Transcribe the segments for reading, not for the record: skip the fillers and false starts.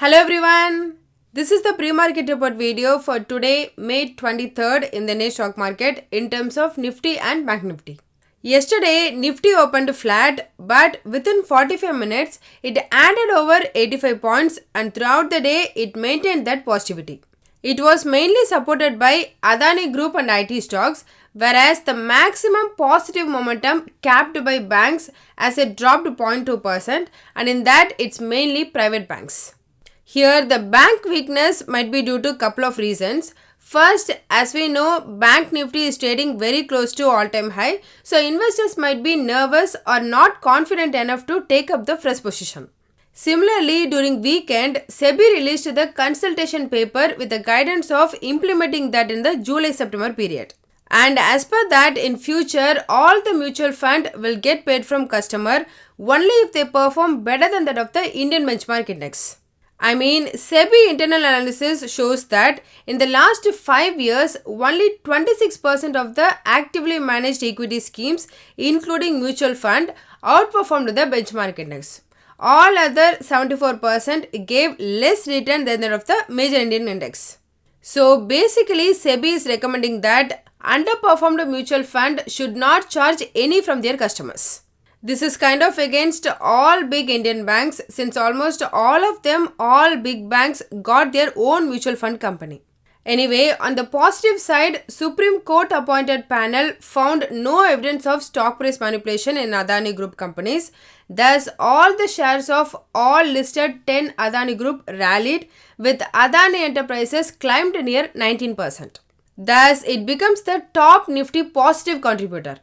Hello everyone, this is the pre-market report video for today, May 23rd in the Indian stock market in terms of Nifty and Bank Nifty. Yesterday, Nifty opened flat, but within 45 minutes, it added over 85 points and throughout the day, it maintained that positivity. It was mainly supported by Adani Group and IT stocks, whereas the maximum positive momentum capped by banks as it dropped 0.2%, and in that, it's mainly private banks. Here, the bank weakness might be due to a couple of reasons. First, as we know, Bank Nifty is trading very close to all-time high, so investors might be nervous or not confident enough to take up the fresh position. Similarly, during weekend, SEBI released the consultation paper with the guidance of implementing that in the July-September period. And as per that, in future, all the mutual fund will get paid from customer only if they perform better than that of the Indian benchmark index. SEBI internal analysis shows that in the last 5 years, only 26% of the actively managed equity schemes, including mutual fund, outperformed the benchmark index. All other 74% gave less return than that of the major Indian index. So basically, SEBI is recommending that underperformed mutual fund should not charge any from their customers. This is kind of against all big Indian banks since almost all big banks got their own mutual fund company. Anyway, on the positive side, Supreme Court appointed panel found no evidence of stock price manipulation in Adani Group companies. Thus, all the shares of all listed 10 Adani Group rallied, with Adani Enterprises climbed near 19%. Thus, it becomes the top Nifty positive contributor.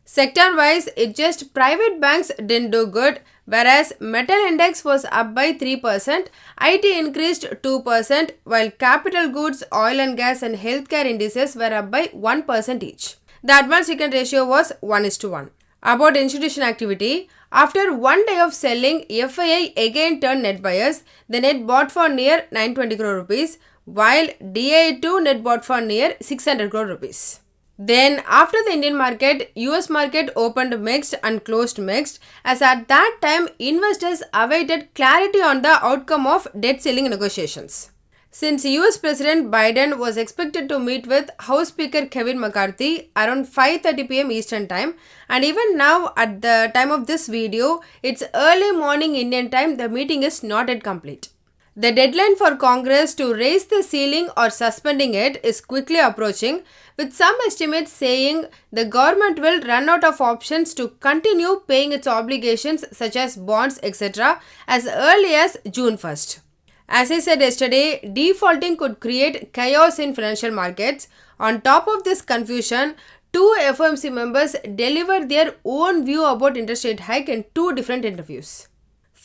Sector-wise, it just private banks didn't do good, whereas metal index was up by 3%, IT increased 2%, while capital goods, oil and gas and healthcare indices were up by 1% each. The advanced second ratio was 1:1. About institutional activity, after one day of selling, FII again turned net buyers. The net bought for near 920 crore rupees, while DI2 net bought for near 600 crore rupees. Then, after the Indian market, US market opened mixed and closed mixed, as at that time, investors awaited clarity on the outcome of debt ceiling negotiations. Since US President Biden was expected to meet with House Speaker Kevin McCarthy around 5:30 p.m. Eastern Time, and even now at the time of this video, it's early morning Indian time, the meeting is not yet complete. The deadline for Congress to raise the ceiling or suspending it is quickly approaching, with some estimates saying the government will run out of options to continue paying its obligations such as bonds, etc. as early as June 1st. As I said yesterday, defaulting could create chaos in financial markets. On top of this confusion, two FOMC members delivered their own view about interest rate hike in two different interviews.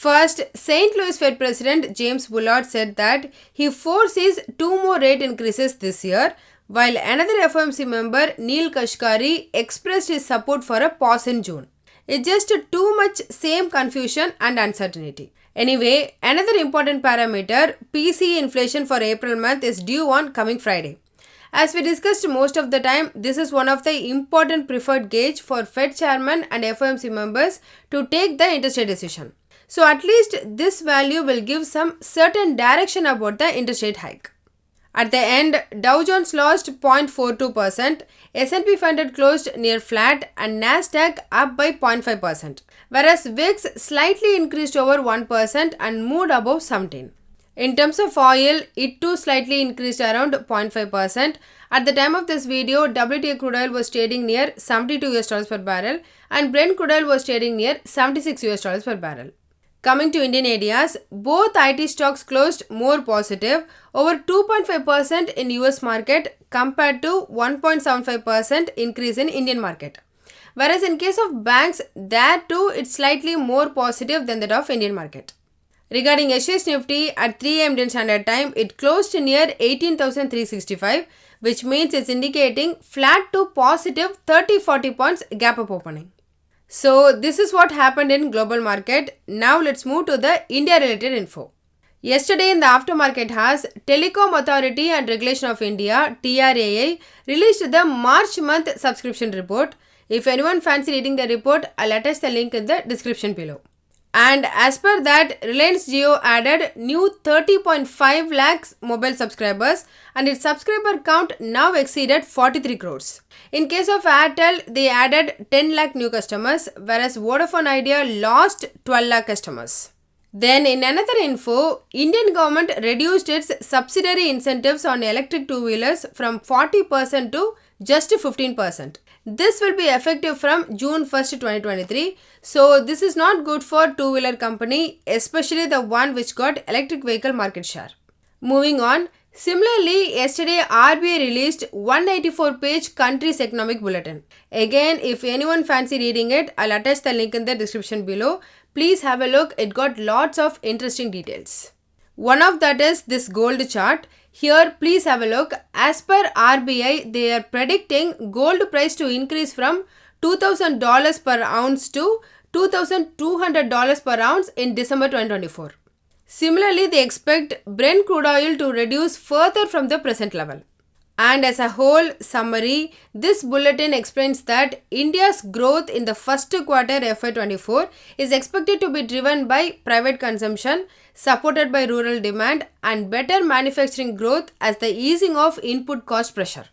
First, St. Louis Fed President James Bullard said that he foresees 2 more rate increases this year, while another FOMC member, Neil Kashkari, expressed his support for a pause in June. It's just too much same confusion and uncertainty. Anyway, another important parameter, PCE inflation for April month is due on coming Friday. As we discussed most of the time, this is one of the important preferred gauge for Fed chairman and FOMC members to take the interest rate decision. So at least this value will give some certain direction about the interest rate hike. At the end, Dow Jones lost 0.42%, S&P 500 closed near flat and Nasdaq up by 0.5%, whereas VIX slightly increased over 1% and moved above 17. In terms of oil, it too slightly increased around 0.5%. At the time of this video, WTI crude oil was trading near $72 per barrel and Brent crude oil was trading near $76 per barrel. Coming to Indian areas, both IT stocks closed more positive, over 2.5% in US market compared to 1.75% increase in Indian market. Whereas in case of banks, there too it's slightly more positive than that of Indian market. Regarding Asia's Nifty, at 3 am Indian Standard Time, it closed near 18,365, which means it's indicating flat to positive 30-40 points gap up opening. So this is what happened in global market. Now let's move to the India related info. Yesterday in the aftermarket hours, Telecom Authority and Regulation of India (TRAI) released the March month subscription report. If anyone fancy reading the report, I'll attach the link in the description below. And as per that, Reliance Jio added new 30.5 lakhs mobile subscribers and its subscriber count now exceeded 43 crores. In case of Airtel, they added 10 lakh new customers, whereas Vodafone Idea lost 12 lakh customers. Then in another info, Indian government reduced its subsidiary incentives on electric two-wheelers from 40% to just 15%. This will be effective from June 1st, 2023. So this is not good for two-wheeler company, especially the one which got electric vehicle market share. Moving on, similarly, yesterday RBI released 194-page country's economic bulletin. Again, if anyone fancy reading it, I'll attach the link in the description below. Please have a look, it got lots of interesting details. One of that is this gold chart. Here, please have a look. As per RBI, they are predicting gold price to increase from $2,000 per ounce to $2,200 per ounce in December 2024. Similarly, they expect Brent crude oil to reduce further from the present level. And as a whole summary, this bulletin explains that India's growth in the first quarter FY24 is expected to be driven by private consumption, supported by rural demand and better manufacturing growth as the easing of input cost pressure.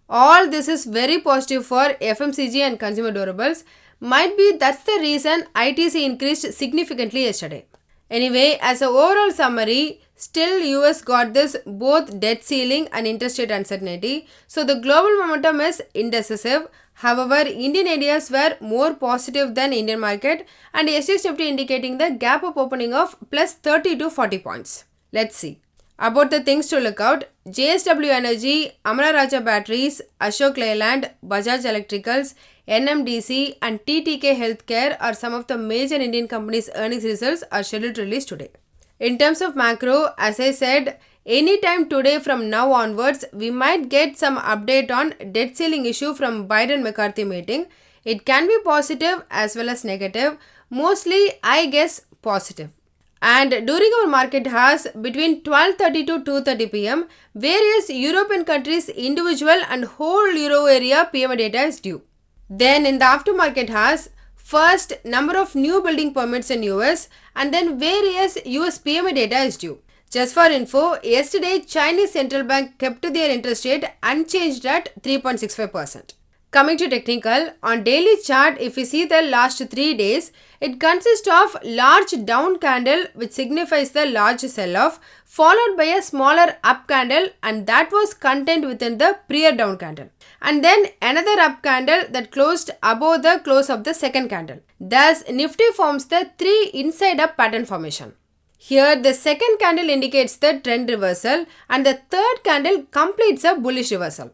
All this is very positive for FMCG and consumer durables. Might be that's the reason ITC increased significantly yesterday. Anyway, as an overall summary, still US got this both debt ceiling and interest rate uncertainty. So the global momentum is indecisive. However, Indian areas were more positive than Indian market and Nifty indicating the gap up opening of plus 30 to 40 points. Let's see. About the things to look out, JSW Energy, Amara Raja Batteries, Ashok Leyland, Bajaj Electricals, NMDC and TTK Healthcare are some of the major Indian companies' earnings results are scheduled to release today. In terms of macro, as I said, anytime today from now onwards, we might get some update on debt ceiling issue from Biden-McCarthy meeting. It can be positive as well as negative. Mostly, I guess, positive. And during our market hours, between 12:30 to 2:30 pm, various European countries' individual and whole Euro area PMI data is due. Then in the aftermarket hours, first number of new building permits in US and then various US PMI data is due. Just for info, yesterday Chinese Central Bank kept their interest rate unchanged at 3.65%. Coming to technical, on daily chart, if we see the last 3 days, it consists of large down candle which signifies the large sell-off followed by a smaller up candle and that was contained within the prior down candle. And then another up candle that closed above the close of the second candle. Thus, Nifty forms the 3 inside up pattern formation. Here, the second candle indicates the trend reversal and the third candle completes a bullish reversal.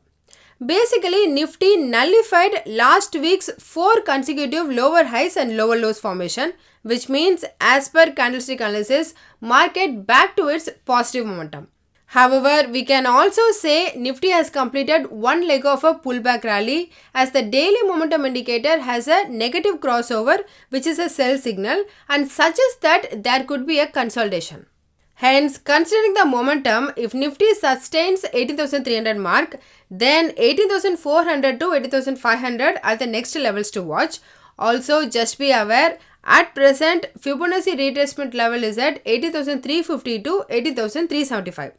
Basically, Nifty nullified last week's 4 consecutive lower highs and lower lows formation, which means as per candlestick analysis, market back to its positive momentum. However, we can also say Nifty has completed one leg of a pullback rally as the daily momentum indicator has a negative crossover which is a sell signal and suggests that there could be a consolidation. Hence, considering the momentum, if Nifty sustains 18,300 mark, then 18,400 to 18,500 are the next levels to watch. Also, just be aware, at present, Fibonacci retracement level is at 18,350 to 18,375.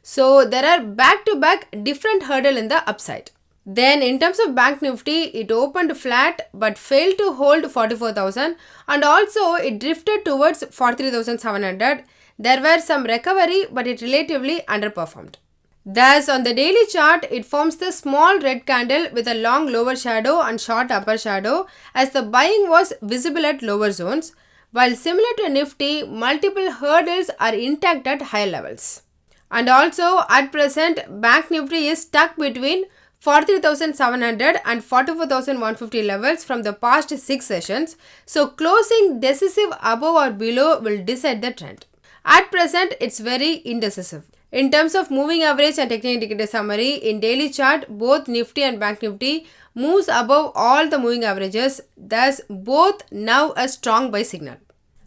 So, there are back-to-back different hurdle in the upside. Then, in terms of Bank Nifty, it opened flat but failed to hold 44,000 and also it drifted towards 43,700. There were some recovery but it relatively underperformed. Thus, on the daily chart, it forms the small red candle with a long lower shadow and short upper shadow as the buying was visible at lower zones, while similar to Nifty, multiple hurdles are intact at higher levels. And also, at present, Bank Nifty is stuck between 43,700 and 44,150 levels from the past 6 sessions, so closing decisive above or below will decide the trend. At present, it's very indecisive. In terms of moving average and technical indicator summary, in daily chart, both Nifty and Bank Nifty moves above all the moving averages, thus both now a strong buy signal.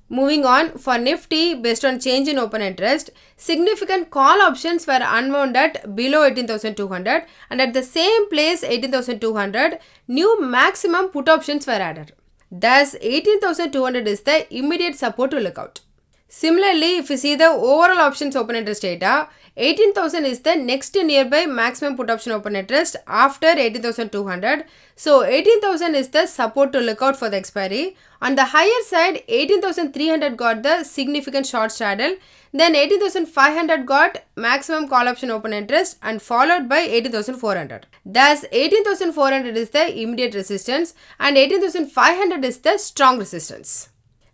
Moving on, for Nifty, based on change in open interest, significant call options were unwound at below 18,200 and at the same place 18,200, new maximum put options were added. Thus, 18,200 is the immediate support to look out. Similarly, if you see the overall options open interest data, 18,000 is the next nearby maximum put option open interest after 18,200. So, 18,000 is the support to look out for the expiry. On the higher side, 18,300 got the significant short straddle. Then 18,500 got maximum call option open interest and followed by 18,400. Thus, 18,400 is the immediate resistance and 18,500 is the strong resistance.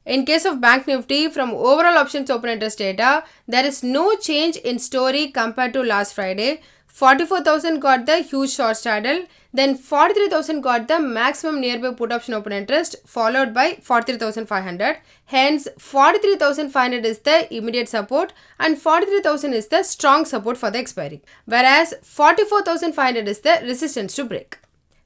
In case of Bank Nifty, from overall options open interest data, there is no change in story compared to last Friday. 44,000 got the huge short straddle, then 43,000 got the maximum nearby put option open interest followed by 43,500. Hence, 43,500 is the immediate support and 43,000 is the strong support for the expiry. Whereas, 44,500 is the resistance to break.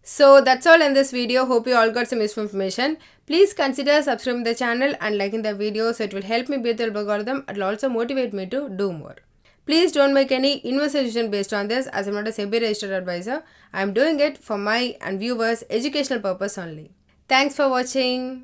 So that's all in this video. Hope you all got some useful information. Please consider subscribing to the channel and liking the video so it will help me build the algorithm. It will also motivate me to do more. Please don't make any investment decision based on this as I am not a SEBI registered advisor. I am doing it for my and viewers' educational purpose only. Thanks for watching.